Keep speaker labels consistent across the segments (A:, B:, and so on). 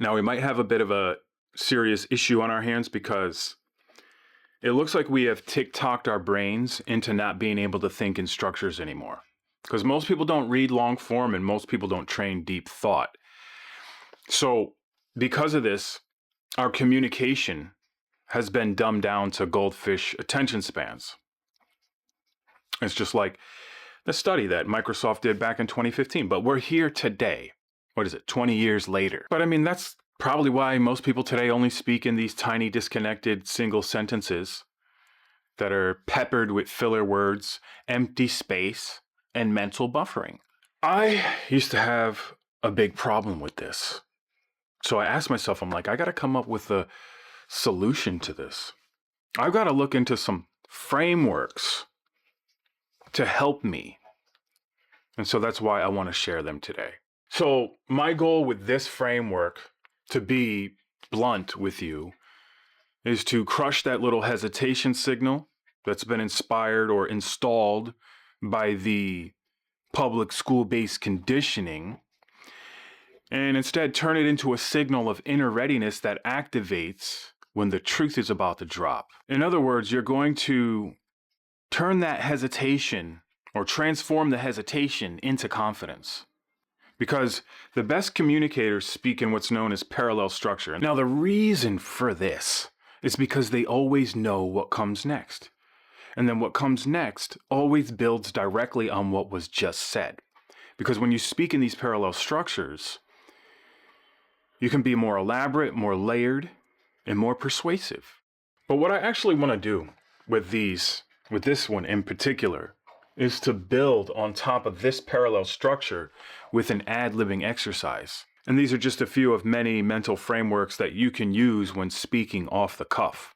A: Now, we might have a bit of a serious issue on our hands because it looks like we have tick-tocked our brains into not being able to think in structures anymore. Because most people don't read long form and most people don't train deep thought. So because of this, our communication has been dumbed down to goldfish attention spans. It's just like the study that Microsoft did back in 2015. But we're here today. What is it, 20 years later? But I mean, that's probably why most people today only speak in these tiny disconnected single sentences that are peppered with filler words, empty space, and mental buffering. I used to have a big problem with this. So I asked myself, I'm like, I got to come up with a solution to this. I've got to look into some frameworks to help me. And so that's why I want to share them today. So my goal with this framework, to be blunt with you, is to crush that little hesitation signal that's been inspired or installed by the public school-based conditioning, and instead turn it into a signal of inner readiness that activates when the truth is about to drop. In other words, you're going to turn that hesitation or transform the hesitation into confidence. Because the best communicators speak in what's known as parallel structure. Now, the reason for this is because they always know what comes next. And then what comes next always builds directly on what was just said. Because when you speak in these parallel structures, you can be more elaborate, more layered, and more persuasive. But what I actually want to do with this one in particular, is to build on top of this parallel structure with an ad-libbing exercise. And these are just a few of many mental frameworks that you can use when speaking off the cuff.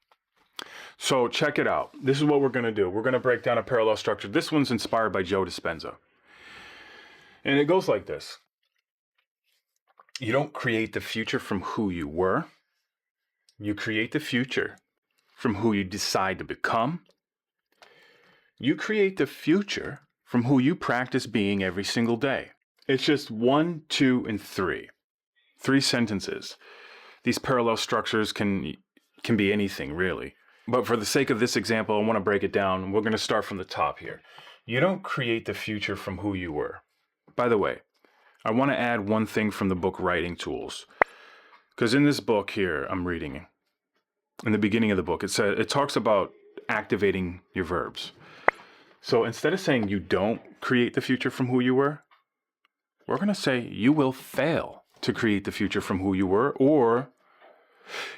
A: So check it out. This is what we're going to do. We're going to break down a parallel structure. This one's inspired by Joe Dispenza. And it goes like this. You don't create the future from who you were. You create the future from who you decide to become. You create the future from who you practice being every single day. It's just 1, 2, and 3. 3 sentences. These parallel structures can be anything, really. But for the sake of this example, I want to break it down. We're going to start from the top here. You don't create the future from who you were. By the way, I want to add one thing from the book Writing Tools. Because in this book here, I'm reading, in the beginning of the book, it talks about activating your verbs. So instead of saying you don't create the future from who you were, we're going to say you will fail to create the future from who you were, or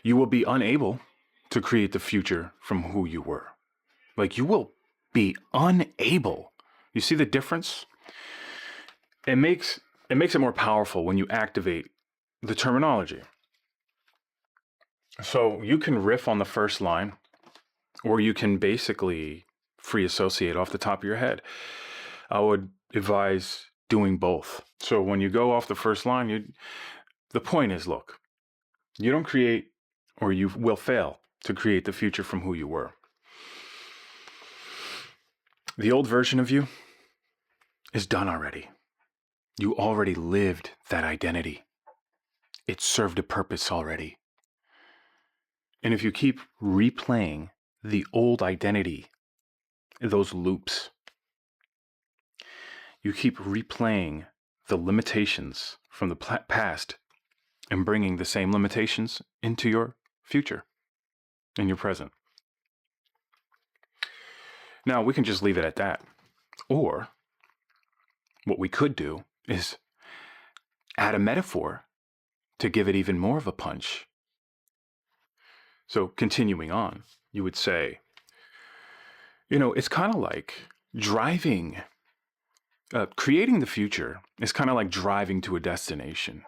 A: you will be unable to create the future from who you were. Like, you will be unable. You see the difference? It makes it more powerful when you activate the terminology. So you can riff on the first line, or you can basically free associate off the top of your head. I would advise doing both. So when you go off the first line, the point is, look, you don't create, or you will fail to create the future from who you were. The old version of you is done already. You already lived that identity. It served a purpose already. And if you keep replaying the old identity, those loops, you keep replaying the limitations from the past and bringing the same limitations into your future, in your present. Now, we can just leave it at that. Or what we could do is add a metaphor to give it even more of a punch. So continuing on, you would say, it's kind of like driving. Creating the future is kind of like driving to a destination.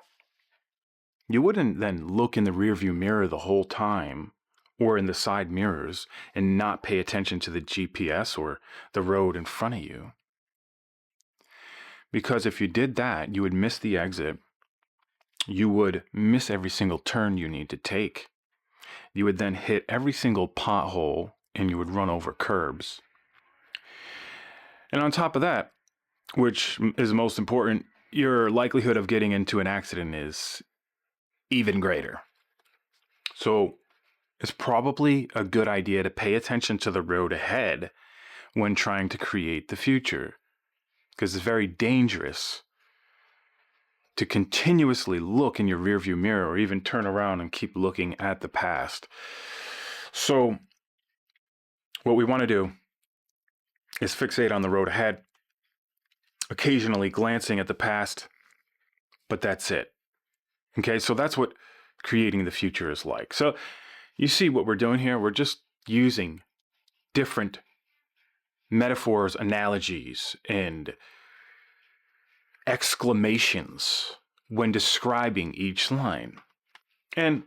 A: You wouldn't then look in the rearview mirror the whole time, or in the side mirrors, and not pay attention to the GPS or the road in front of you. Because if you did that, you would miss the exit. You would miss every single turn you need to take. You would then hit every single pothole, and you would run over curbs. And on top of that, which is most important, your likelihood of getting into an accident is even greater. So it's probably a good idea to pay attention to the road ahead when trying to create the future, because it's very dangerous to continuously look in your rearview mirror or even turn around and keep looking at the past. So what we want to do is fixate on the road ahead, occasionally glancing at the past, but that's it. Okay, so that's what creating the future is like. So you see what we're doing here? We're just using different metaphors, analogies, and exclamations when describing each line. And,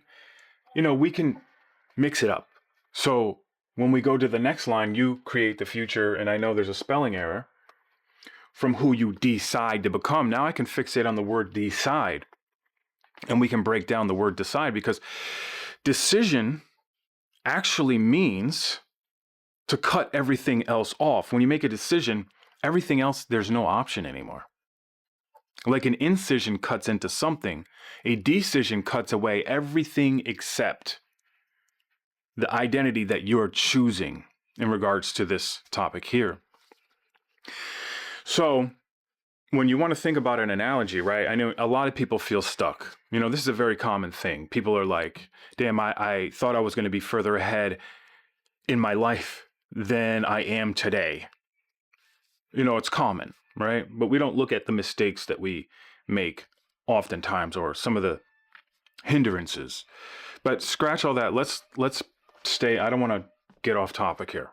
A: we can mix it up. So when we go to the next line, you create the future, and I know there's a spelling error, from who you decide to become. Now I can fixate on the word decide, and we can break down the word decide, because decision actually means to cut everything else off. When you make a decision, everything else, there's no option anymore. Like an incision cuts into something, a decision cuts away everything except the identity that you're choosing in regards to this topic here. So when you want to think about an analogy, right? I know a lot of people feel stuck. This is a very common thing. People are like, damn, I thought I was going to be further ahead in my life than I am today. It's common, right? But we don't look at the mistakes that we make oftentimes, or some of the hindrances. But scratch all that. Let's stay. I don't want to get off topic here.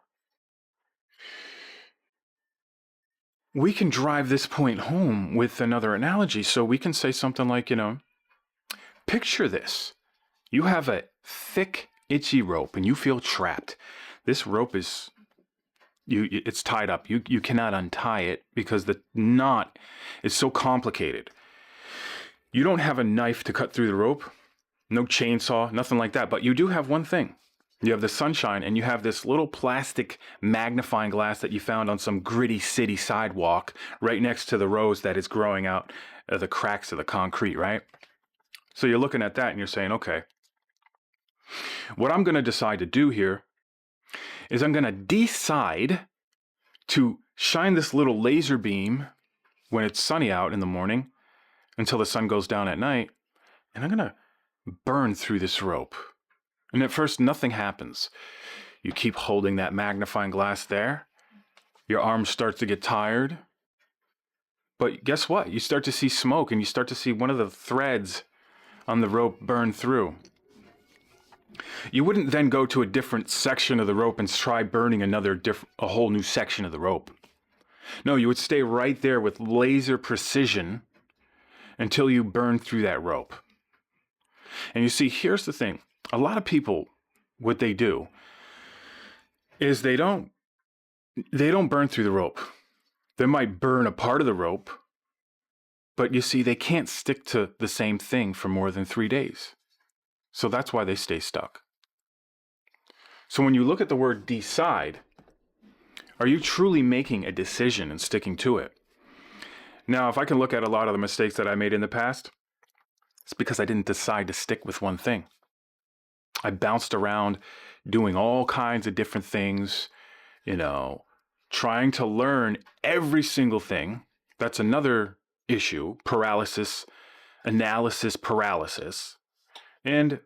A: We can drive this point home with another analogy. So we can say something like, picture this. You have a thick, itchy rope and you feel trapped. This rope is it's tied up. You cannot untie it because the knot is so complicated. You don't have a knife to cut through the rope, no chainsaw, nothing like that. But you do have one thing. You have the sunshine, and you have this little plastic magnifying glass that you found on some gritty city sidewalk right next to the rose that is growing out of the cracks of the concrete, right? So you're looking at that and you're saying, okay, what I'm going to decide to do here is I'm going to decide to shine this little laser beam when it's sunny out in the morning until the sun goes down at night, and I'm going to burn through this rope. And at first, nothing happens. You keep holding that magnifying glass there. Your arms start to get tired. But guess what? You start to see smoke, and you start to see one of the threads on the rope burn through. You wouldn't then go to a different section of the rope and try burning a whole new section of the rope. No, you would stay right there with laser precision until you burn through that rope. And you see, here's the thing. A lot of people, what they do is they don't burn through the rope. They might burn a part of the rope, but you see, they can't stick to the same thing for more than 3 days. So that's why they stay stuck. So when you look at the word decide, are you truly making a decision and sticking to it? Now, if I can look at a lot of the mistakes that I made in the past, it's because I didn't decide to stick with one thing. I bounced around doing all kinds of different things, trying to learn every single thing. That's another issue, analysis paralysis. And,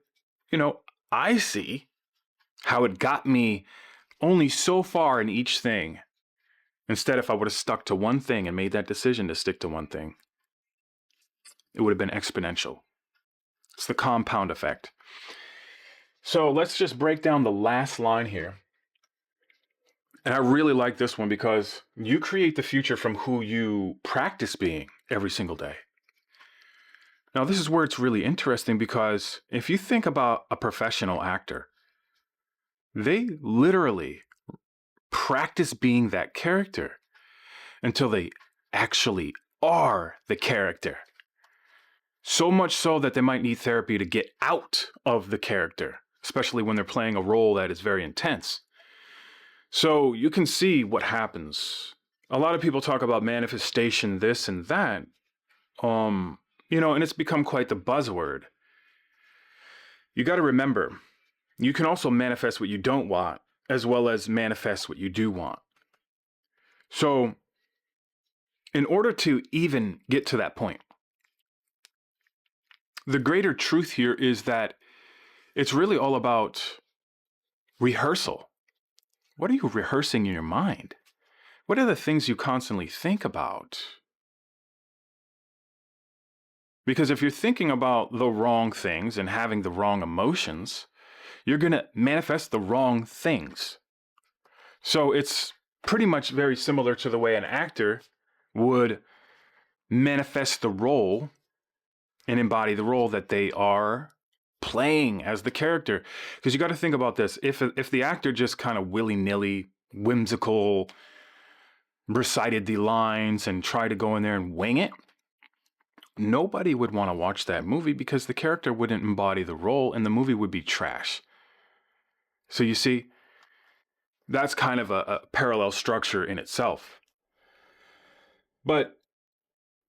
A: I see how it got me only so far in each thing. Instead, if I would have stuck to one thing and made that decision to stick to one thing, it would have been exponential. It's the compound effect. So let's just break down the last line here. And I really like this one because you create the future from who you practice being every single day. Now, this is where it's really interesting, because if you think about a professional actor, they literally practice being that character until they actually are the character. So much so that they might need therapy to get out of the character, especially when they're playing a role that is very intense. So you can see what happens. A lot of people talk about manifestation, this and that, and it's become quite the buzzword. You got to remember, you can also manifest what you don't want, as well as manifest what you do want. So, in order to even get to that point, the greater truth here is that it's really all about rehearsal. What are you rehearsing in your mind? What are the things you constantly think about? Because if you're thinking about the wrong things and having the wrong emotions, you're going to manifest the wrong things. So it's pretty much very similar to the way an actor would manifest the role and embody the role that they are playing as the character. Because you got to think about this. If the actor just kind of willy-nilly, whimsical, recited the lines and tried to go in there and wing it, nobody would want to watch that movie because the character wouldn't embody the role and the movie would be trash. So you see, that's kind of a parallel structure in itself. But,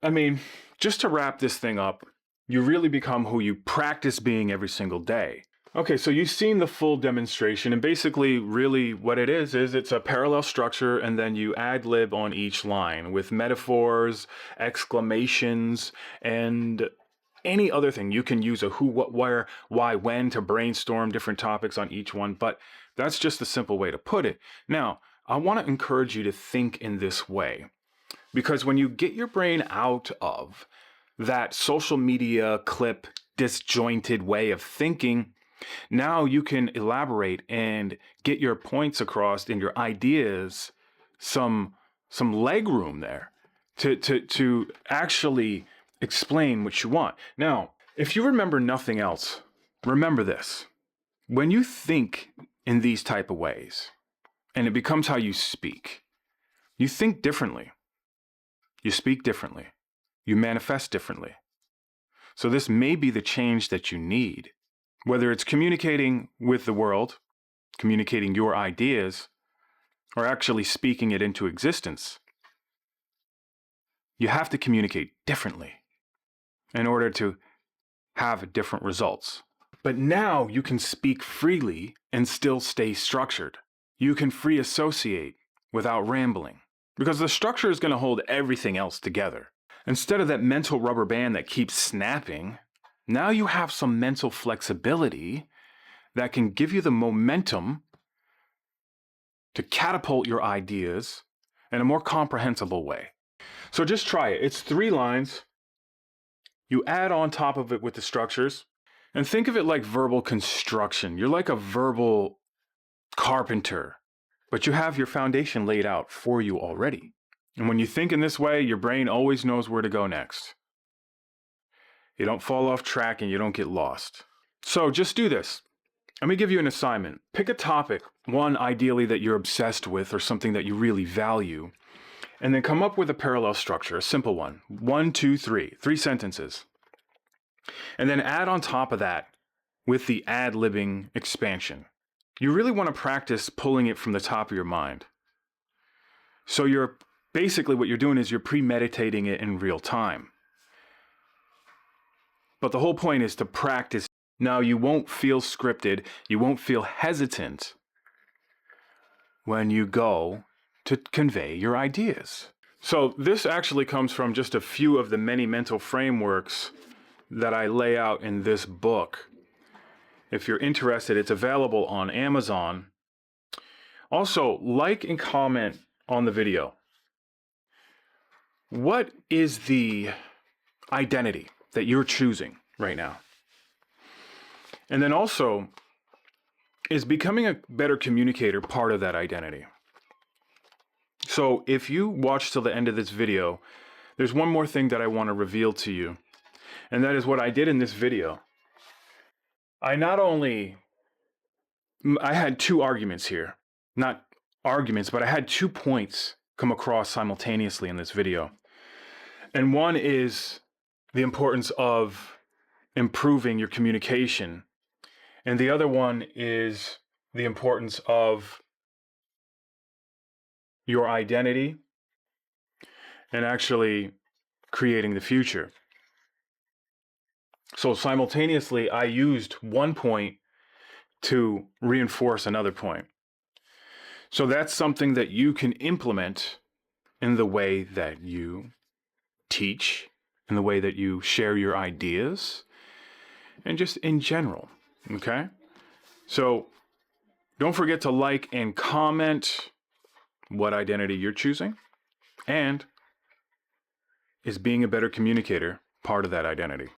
A: I mean, just to wrap this thing up, you really become who you practice being every single day. Okay, so you've seen the full demonstration, and basically really what it is it's a parallel structure, and then you ad-lib on each line with metaphors, exclamations, and any other thing. You can use a who, what, where, why, when to brainstorm different topics on each one, but that's just a simple way to put it. Now, I want to encourage you to think in this way, because when you get your brain out of that social media clip, disjointed way of thinking, now you can elaborate and get your points across and your ideas some leg room there to actually explain what you want. Now, if you remember nothing else, remember this. When you think in these type of ways, and it becomes how you speak, you think differently. You speak differently. You manifest differently. So this may be the change that you need. Whether it's communicating with the world, communicating your ideas, or actually speaking it into existence, you have to communicate differently in order to have different results. But now you can speak freely and still stay structured. You can free associate without rambling, because the structure is going to hold everything else together. Instead of that mental rubber band that keeps snapping, now you have some mental flexibility that can give you the momentum to catapult your ideas in a more comprehensible way. So just try it. It's 3 lines. You add on top of it with the structures, and think of it like verbal construction. You're like a verbal carpenter, but you have your foundation laid out for you already. And when you think in this way, your brain always knows where to go next. You don't fall off track and you don't get lost. So just do this. Let me give you an assignment. Pick a topic, one ideally that you're obsessed with or something that you really value, and then come up with a parallel structure, a simple one. 1, 2, 3. 3 sentences. And then add on top of that with the ad-libbing expansion. You really want to practice pulling it from the top of your mind. So you're basically what you're doing is you're premeditating it in real time. But the whole point is to practice. Now you won't feel scripted, you won't feel hesitant when you go to convey your ideas. So this actually comes from just a few of the many mental frameworks that I lay out in this book. If you're interested, it's available on Amazon. Also, like and comment on the video. What is the identity that you're choosing right now? And then also, is becoming a better communicator part of that identity? So if you watch till the end of this video, there's one more thing that I want to reveal to you. And that is what I did in this video. I had 2 arguments here. Not arguments, but I had 2 points come across simultaneously in this video. And one is the importance of improving your communication. And the other one is the importance of your identity and actually creating the future. So simultaneously, I used one point to reinforce another point. So that's something that you can implement in the way that you teach, in the way that you share your ideas, and just in general. Okay? So don't forget to like and comment what identity you're choosing, and is being a better communicator part of that identity?